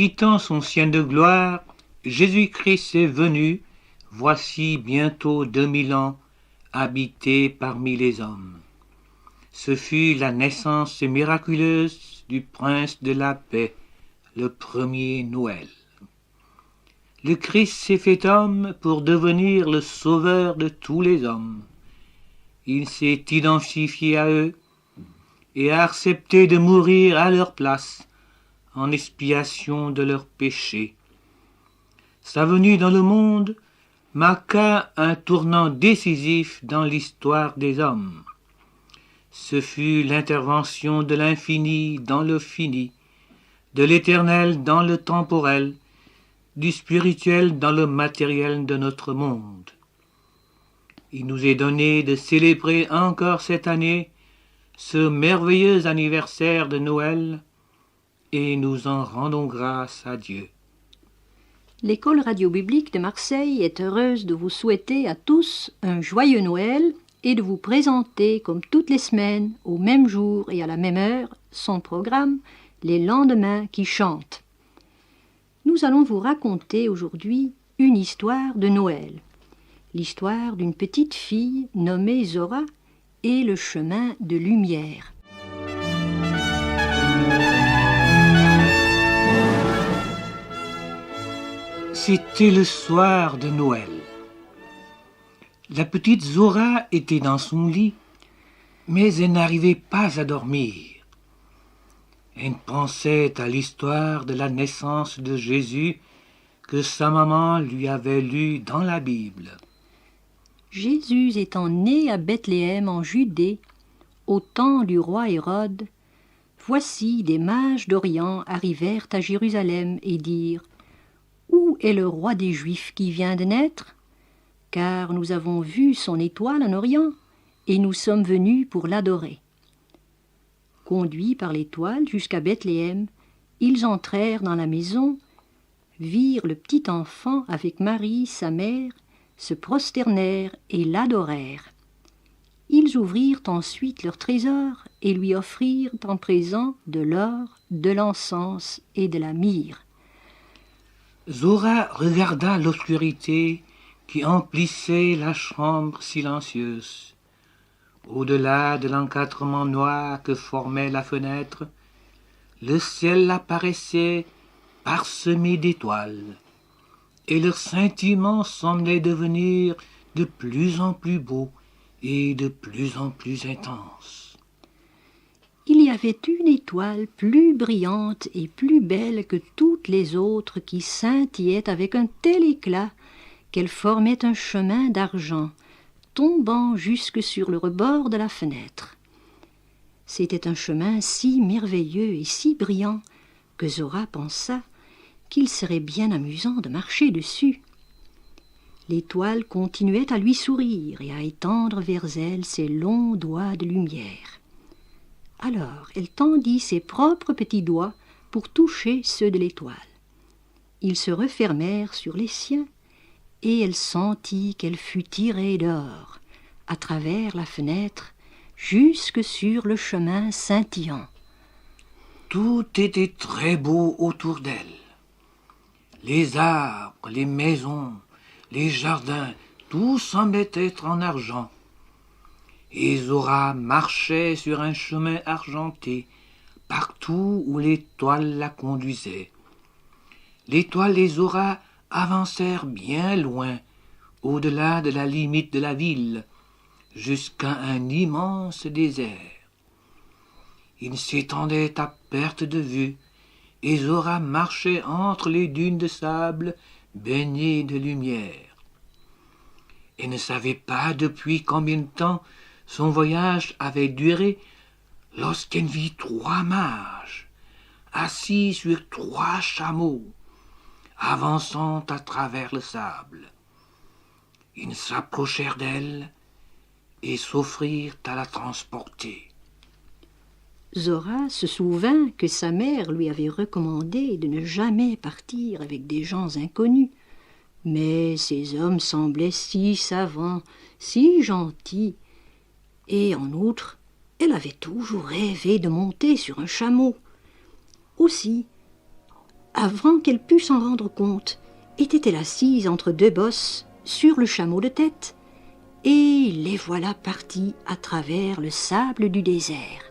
quittant son ciel de gloire, Jésus-Christ est venu, voici bientôt 2000 ans, habité parmi les hommes. Ce fut la naissance miraculeuse du prince de la paix, le premier Noël. Le Christ s'est fait homme pour devenir le sauveur de tous les hommes. Il s'est identifié à eux et a accepté de mourir à leur place en expiation de leurs péchés. Sa venue dans le monde marqua un tournant décisif dans l'histoire des hommes. Ce fut l'intervention de l'infini dans le fini, de l'éternel dans le temporel, du spirituel dans le matériel de notre monde. Il nous est donné de célébrer encore cette année ce merveilleux anniversaire de Noël et nous en rendons grâce à Dieu. L'école radio-biblique de Marseille est heureuse de vous souhaiter à tous un joyeux Noël et de vous présenter, comme toutes les semaines, au même jour et à la même heure, son programme « Les lendemains qui chantent ». Nous allons vous raconter aujourd'hui une histoire de Noël. L'histoire d'une petite fille nommée Zora et le chemin de lumière. C'était le soir de Noël. La petite Zora était dans son lit, mais elle n'arrivait pas à dormir. Elle pensait à l'histoire de la naissance de Jésus que sa maman lui avait lue dans la Bible. Jésus étant né à Bethléem en Judée, au temps du roi Hérode, voici des mages d'Orient arrivèrent à Jérusalem et dirent « Où est le roi des Juifs qui vient de naître ? Car nous avons vu son étoile en Orient, et nous sommes venus pour l'adorer. » Conduits par l'étoile jusqu'à Bethléem, ils entrèrent dans la maison, virent le petit enfant avec Marie, sa mère, se prosternèrent et l'adorèrent. Ils ouvrirent ensuite leur trésor et lui offrirent en présent de l'or, de l'encens et de la myrrhe. Zora regarda l'obscurité qui emplissait la chambre silencieuse. Au-delà de l'encadrement noir que formait la fenêtre, le ciel apparaissait parsemé d'étoiles, et leur scintillement semblait devenir de plus en plus beau et de plus en plus intense. Il y avait une étoile plus brillante et plus belle que toutes les autres qui scintillait avec un tel éclat qu'elle formait un chemin d'argent, tombant jusque sur le rebord de la fenêtre. C'était un chemin si merveilleux et si brillant que Zora pensa qu'il serait bien amusant de marcher dessus. L'étoile continuait à lui sourire et à étendre vers elle ses longs doigts de lumière. Alors elle tendit ses propres petits doigts pour toucher ceux de l'étoile. Ils se refermèrent sur les siens et elle sentit qu'elle fut tirée dehors, à travers la fenêtre, jusque sur le chemin scintillant. Tout était très beau autour d'elle. Les arbres, les maisons, les jardins, tout semblait être en argent. Et Zora marchait sur un chemin argenté, partout où l'étoile la conduisait. L'étoile et Zora avancèrent bien loin, au-delà de la limite de la ville, jusqu'à un immense désert. Il s'étendait à perte de vue, et Zora marchait entre les dunes de sable baignées de lumière. Elle ne savait pas depuis combien de temps son voyage avait duré lorsqu'elle vit 3 mages, assis sur 3 chameaux, avançant à travers le sable. Ils s'approchèrent d'elle et s'offrirent à la transporter. Zora se souvint que sa mère lui avait recommandé de ne jamais partir avec des gens inconnus. Mais ces hommes semblaient si savants, si gentils. Et en outre, elle avait toujours rêvé de monter sur un chameau. Aussi, avant qu'elle pût s'en rendre compte, était-elle assise entre deux bosses sur le chameau de tête. Et les voilà partis à travers le sable du désert.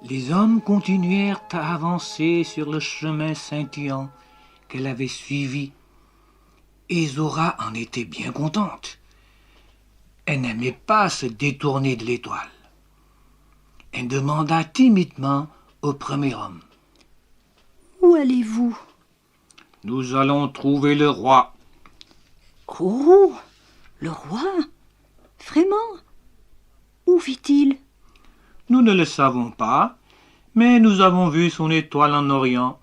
Les hommes continuèrent à avancer sur le chemin scintillant qu'elle avait suivi, et Zora en était bien contente. Elle n'aimait pas se détourner de l'étoile. Elle demanda timidement au premier homme. « Où allez-vous ?»« Nous allons trouver le roi. »« Oh, le roi? Vraiment? Où vit-il ?» ?»« Nous ne le savons pas, mais nous avons vu son étoile en Orient,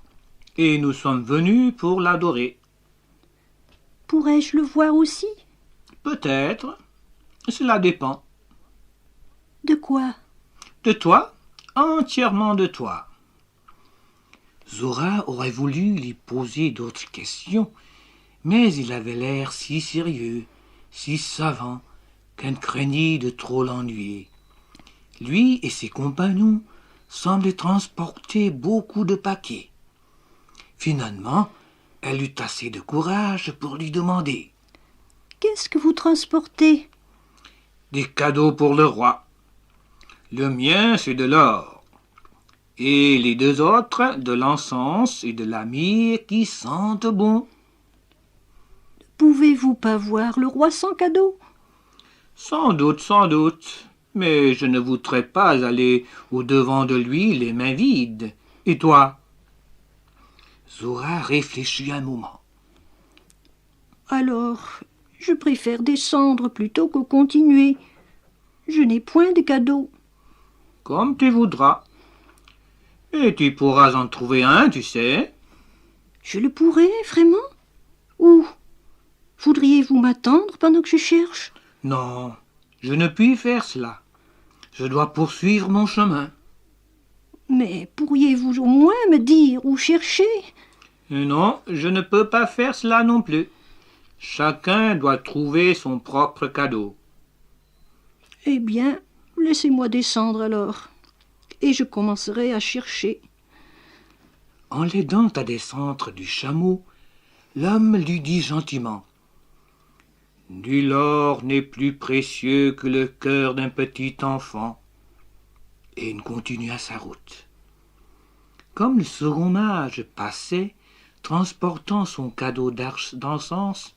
et nous sommes venus pour l'adorer. » »« Pourrais-je le voir aussi ?»« Peut-être. Cela dépend. »« De quoi ?»« De toi, entièrement de toi. » Zora aurait voulu lui poser d'autres questions, mais il avait l'air si sérieux, si savant, qu'elle craignit de trop l'ennuyer. Lui et ses compagnons semblaient transporter beaucoup de paquets. Finalement, elle eut assez de courage pour lui demander. « Qu'est-ce que vous transportez ?»« Des cadeaux pour le roi. Le mien, c'est de l'or. Et les deux autres, de l'encens et de la myrrhe qui sentent bon. »« Ne pouvez-vous pas voir le roi sans cadeau ?»« Sans doute, mais je ne voudrais pas aller au-devant de lui les mains vides. Et toi ?» Zora réfléchit un moment. « Alors, je préfère descendre plutôt que continuer. Je n'ai point de cadeau. »« Comme tu voudras. Et tu pourras en trouver un, tu sais. »« Je le pourrai, vraiment ? Où ? Voudriez-vous m'attendre pendant que je cherche ? » ?»« Non, je ne puis faire cela. Je dois poursuivre mon chemin. »« Mais pourriez-vous au moins me dire où chercher ? » ?»« Non, je ne peux pas faire cela non plus. Chacun doit trouver son propre cadeau. »« Eh bien, laissez-moi descendre alors, et je commencerai à chercher. » En l'aidant à descendre du chameau, l'homme lui dit gentiment. « Nul or n'est plus précieux que le cœur d'un petit enfant. » Et il continua sa route. Comme le second mage passait, transportant son cadeau d'encens,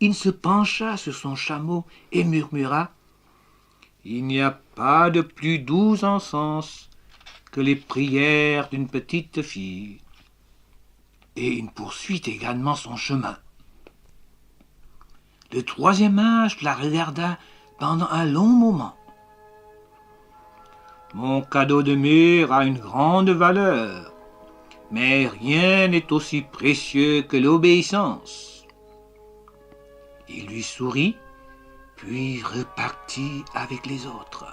il se pencha sur son chameau et murmura « Il n'y a pas de plus doux encens que les prières d'une petite fille. » Et il poursuit également son chemin. Le troisième mage la regarda pendant un long moment. « Mon cadeau de myrrhe a une grande valeur, mais rien n'est aussi précieux que l'obéissance. » Il lui sourit, puis repartit avec les autres.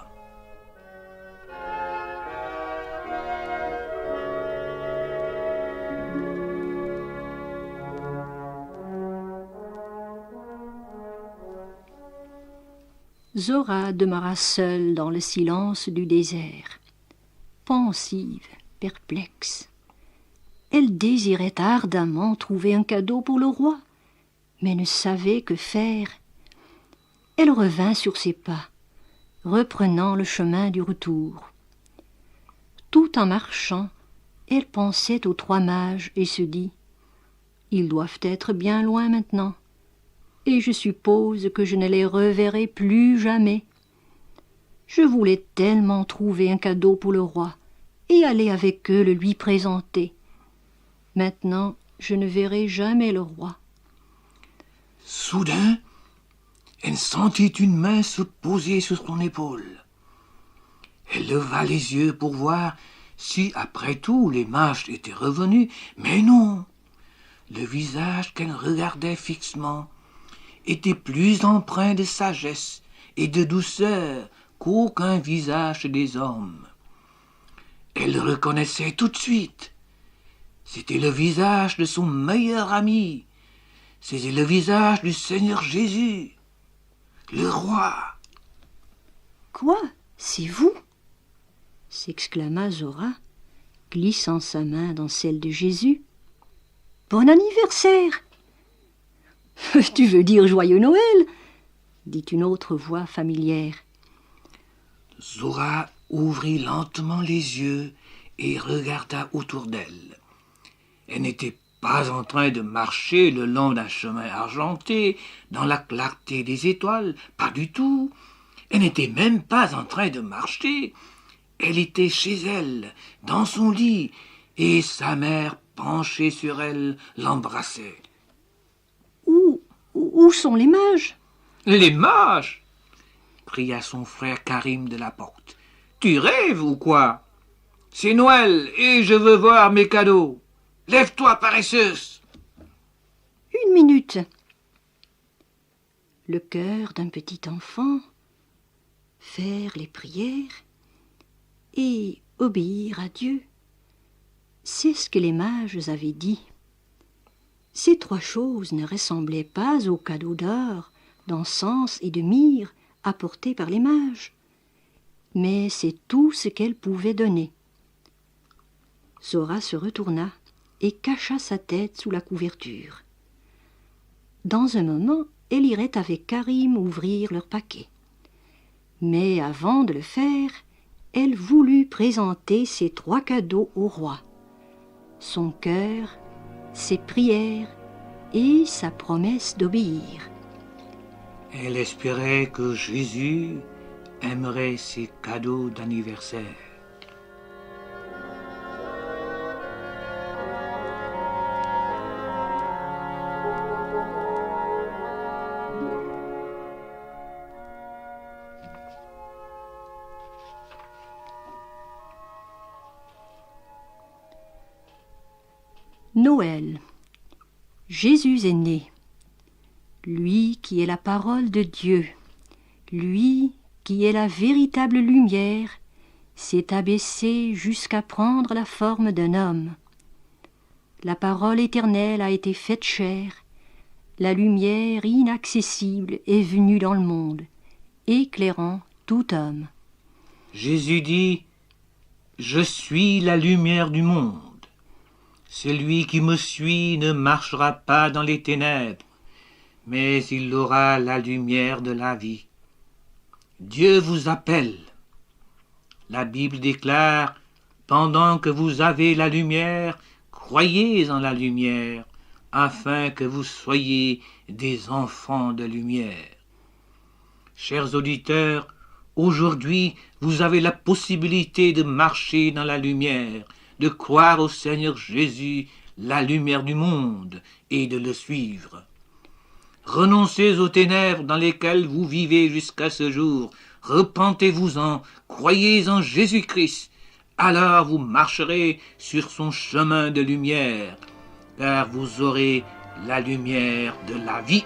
Zora demeura seule dans le silence du désert, pensive, perplexe. Elle désirait ardemment trouver un cadeau pour le roi, mais ne savait que faire. Elle revint sur ses pas, reprenant le chemin du retour. Tout en marchant, elle pensait aux trois mages et se dit « Ils doivent être bien loin maintenant, et je suppose que je ne les reverrai plus jamais. Je voulais tellement trouver un cadeau pour le roi et aller avec eux le lui présenter. Maintenant, je ne verrai jamais le roi. » Soudain, elle sentit une main se poser sur son épaule. Elle leva les yeux pour voir si, après tout, les mages étaient revenus, mais non. Le visage qu'elle regardait fixement était plus empreint de sagesse et de douceur qu'aucun visage des hommes. Elle le reconnaissait tout de suite. C'était le visage de son meilleur ami. C'était le visage du Seigneur Jésus, le roi. « Quoi, c'est vous ?» s'exclama Zora, glissant sa main dans celle de Jésus. « Bon anniversaire !»« Tu veux dire joyeux Noël ?» dit une autre voix familière. Zora ouvrit lentement les yeux et regarda autour d'elle. Elle n'était pas en train de marcher le long d'un chemin argenté dans la clarté des étoiles, pas du tout. Elle n'était même pas en train de marcher. Elle était chez elle, dans son lit, et sa mère, penchée sur elle, l'embrassait. Où sont les mages ? Les mages ! Cria son frère Karim de la porte. Tu rêves ou quoi ? C'est Noël et je veux voir mes cadeaux. Lève-toi, paresseuse ! 1 minute. Le cœur d'un petit enfant, faire les prières et obéir à Dieu, c'est ce que les mages avaient dit. Ces 3 choses ne ressemblaient pas aux cadeaux d'or, d'encens et de myrrhe apportés par les mages, mais c'est tout ce qu'elles pouvaient donner. Zora se retourna et cacha sa tête sous la couverture. Dans un moment, elle irait avec Karim ouvrir leur paquet. Mais avant de le faire, elle voulut présenter ses 3 cadeaux au roi. Son cœur, ses prières et sa promesse d'obéir. Elle espérait que Jésus aimerait ses cadeaux d'anniversaire. Noël. Jésus est né. Lui qui est la parole de Dieu, lui qui est la véritable lumière, s'est abaissé jusqu'à prendre la forme d'un homme. La parole éternelle a été faite chair, la lumière inaccessible est venue dans le monde, éclairant tout homme. Jésus dit « Je suis la lumière du monde. Celui qui me suit ne marchera pas dans les ténèbres, mais il aura la lumière de la vie. » Dieu vous appelle. La Bible déclare « Pendant que vous avez la lumière, croyez en la lumière, afin que vous soyez des enfants de lumière. » Chers auditeurs, aujourd'hui, vous avez la possibilité de marcher dans la lumière, de croire au Seigneur Jésus, la lumière du monde, et de le suivre. Renoncez aux ténèbres dans lesquelles vous vivez jusqu'à ce jour. Repentez-vous-en, croyez en Jésus-Christ. Alors vous marcherez sur son chemin de lumière, car vous aurez la lumière de la vie.